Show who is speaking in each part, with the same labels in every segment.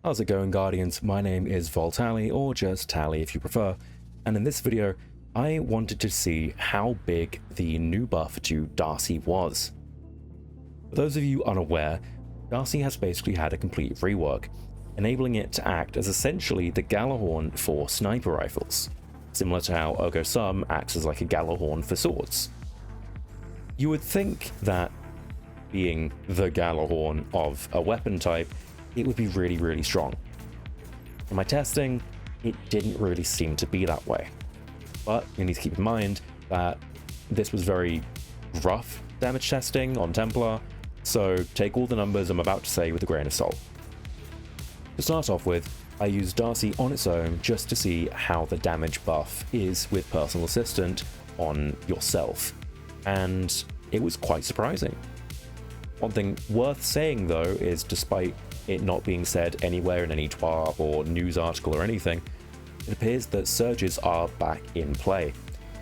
Speaker 1: How's it going, Guardians? My name is Voltali, or just Tally if you prefer, and in this video I wanted to see how big the new buff to D.A.R.C.I was. For those of you unaware, D.A.R.C.I has basically had a complete rework, enabling it to act as essentially the Gjallarhorn for sniper rifles, similar to how Sum acts as like a Gjallarhorn for swords. You would think that being the Gjallarhorn of a weapon type, it would be really strong. In my testing, it didn't really seem to be that way. But you need to keep in mind that this was very rough damage testing on Templar, so take all the numbers I'm about to say with a grain of salt. To start off with, I used D.A.R.C.I on its own just to see how the damage buff is with Personal Assistant on yourself, and it was quite surprising. One thing worth saying though is, despite it not being said anywhere in any TWAR or news article or anything, it appears that surges are back in play,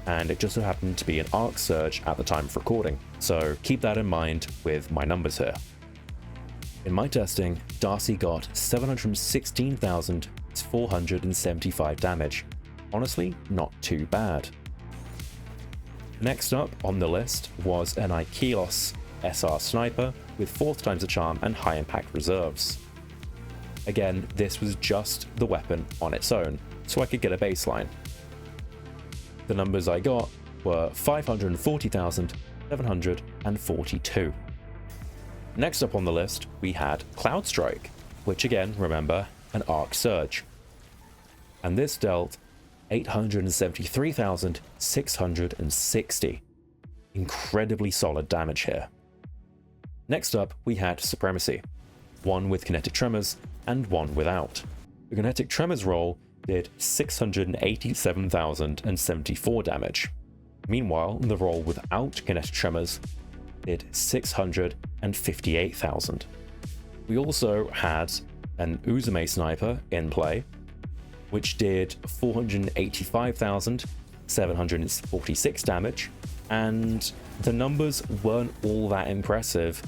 Speaker 1: and it just so happened to be an arc surge at the time of recording, so keep that in mind with my numbers here. In my testing, D.A.R.C.I got 716,475 damage. Honestly, not too bad. Next up on the list was an Ikelos SR sniper with 4th times the charm and high impact reserves. Again, this was just the weapon on its own, so I could get a baseline. The numbers I got were 540,742. Next up on the list, we had Cloud Strike, which again, remember, an arc surge. And this dealt 873,660. Incredibly solid damage here. Next up, we had Supremacy, one with kinetic tremors and one without. The kinetic tremors roll did 687,074 damage. Meanwhile, the roll without kinetic tremors did 658,000. We also had an Uzume sniper in play, which did 485,746 damage, and the numbers weren't all that impressive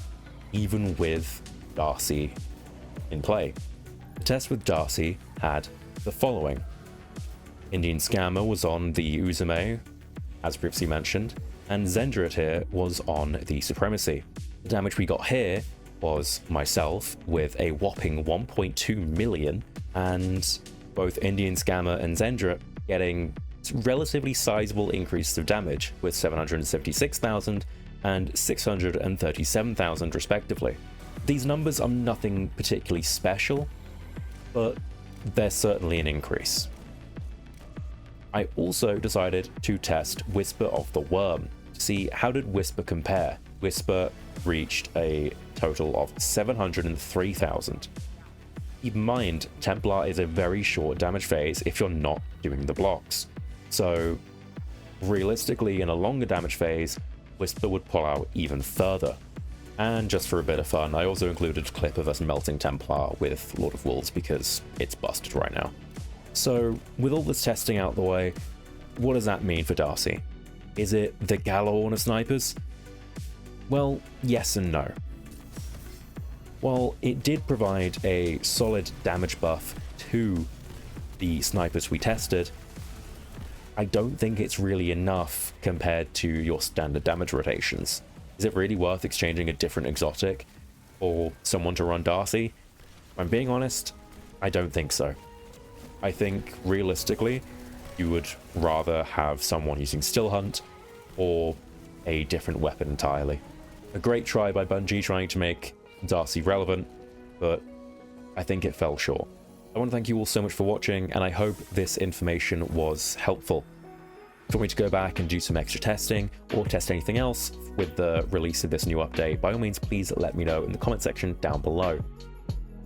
Speaker 1: even with D.A.R.C.I in play. The test with D.A.R.C.I had the following. Indian Scammer was on the Uzume, as previously mentioned, and Zendrit here was on the Supremacy. The damage we got here was myself with a whopping 1.2 million, and both Indian Scammer and Zendrit getting relatively sizable increases of damage with 776,000 and 637,000 respectively. These numbers are nothing particularly special, but they're certainly an increase. I also decided to test Whisper of the Worm to see how did Whisper compare. Whisper reached a total of 703,000. Keep in mind, Templar is a very short damage phase if you're not doing the blocks. So realistically, in a longer damage phase, Whisper would pull out even further. And just for a bit of fun, I also included a clip of us melting Templar with Lord of Wolves because it's busted right now. So with all this testing out the way, what does that mean for D.A.R.C.I? Is it the Gjallarhorn of snipers? Well, yes and no. While it did provide a solid damage buff to the snipers we tested, I don't think it's really enough compared to your standard damage rotations. Is it really worth exchanging a different exotic for someone to run D.A.R.C.I? If I'm being honest, I don't think so. I think realistically, you would rather have someone using Still Hunt or a different weapon entirely. A great try by Bungie trying to make D.A.R.C.I relevant, but I think it fell short. I want to thank you all so much for watching, and I hope this information was helpful. If you want me to go back and do some extra testing or test anything else with the release of this new update, by all means please let me know in the comment section down below.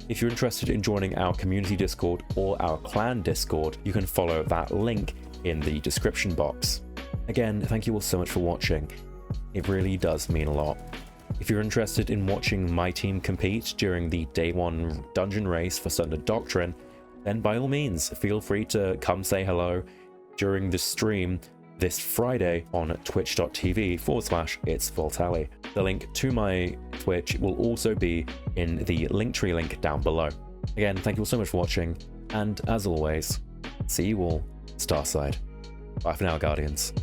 Speaker 1: If you're interested in joining our community Discord or our clan Discord, you can follow that link in the description box. Again, thank you all so much for watching. It really does mean a lot. If you're interested in watching my team compete during the Day 1 dungeon race for Sundered Doctrine, then by all means feel free to come say hello during the stream this Friday on twitch.tv/itsvoltali. The link to my Twitch will also be in the Linktree link down below. Again, thank you all so much for watching, and as always, see you all Starside. Bye for now, Guardians.